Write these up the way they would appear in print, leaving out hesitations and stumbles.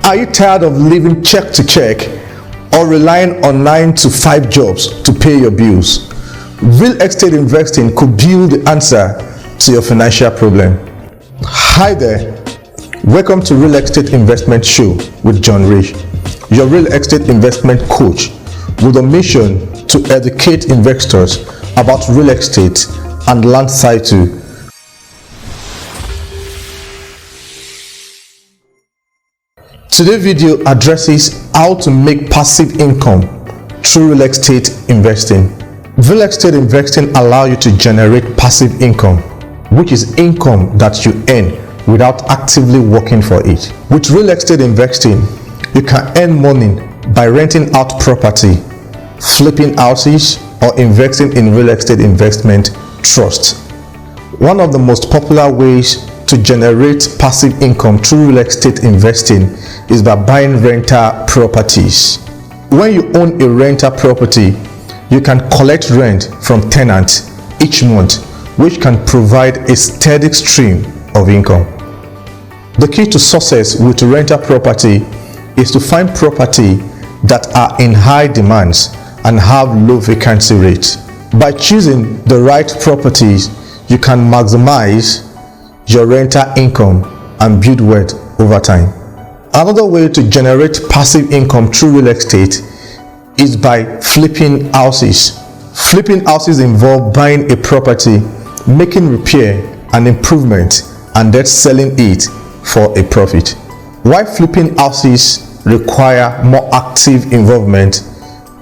Are you tired of living check to check or relying on 9 to 5 jobs to pay your bills? Real estate investing could be the answer to your financial problem. Hi there. Welcome to Real Estate Investment Show with John Rich, your real estate investment coach with a mission to educate investors about real estate and land title. Today's video addresses how to make passive income through real estate investing. Real estate investing allows you to generate passive income, which is income that you earn without actively working for it. With real estate investing, you can earn money by renting out property, flipping houses, or investing in real estate investment trust. One of the most popular ways to generate passive income through real estate investing is by buying rental properties. When you own a rental property, you can collect rent from tenants each month, which can provide a steady stream of income. The key to success with rental property is to find property that are in high demands and have low vacancy rates. By choosing the right properties, you can maximize your rental income and build wealth over time. Another way to generate passive income through real estate is by flipping houses. Flipping houses involve buying a property, making repair and improvement, and then selling it for a profit. While flipping houses require more active involvement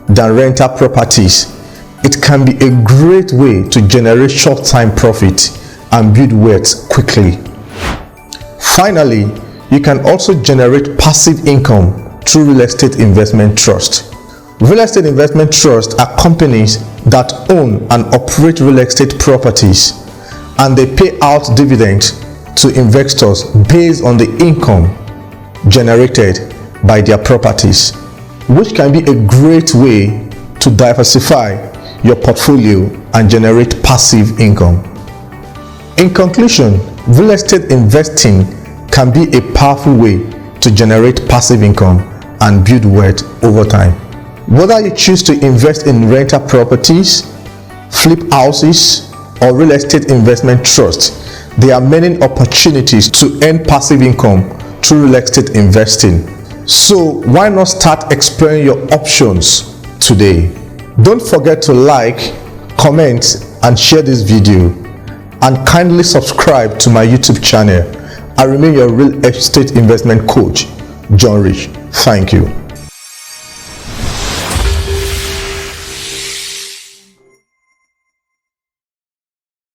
than rental properties, it can be a great way to generate short-term profit and build wealth quickly. Finally, you can also generate passive income through real estate investment trust. Real estate investment trusts are companies that own and operate real estate properties, and they pay out dividends to investors based on the income generated by their properties, which can be a great way to diversify your portfolio and generate passive income. In conclusion, real estate investing can be a powerful way to generate passive income and build wealth over time. Whether you choose to invest in rental properties, flip houses, or real estate investment trusts, there are many opportunities to earn passive income through real estate investing. So why not start exploring your options today? Don't forget to like, comment, and share this video, and kindly subscribe to my YouTube channel. I remain your real estate investment coach, John Rich. Thank you.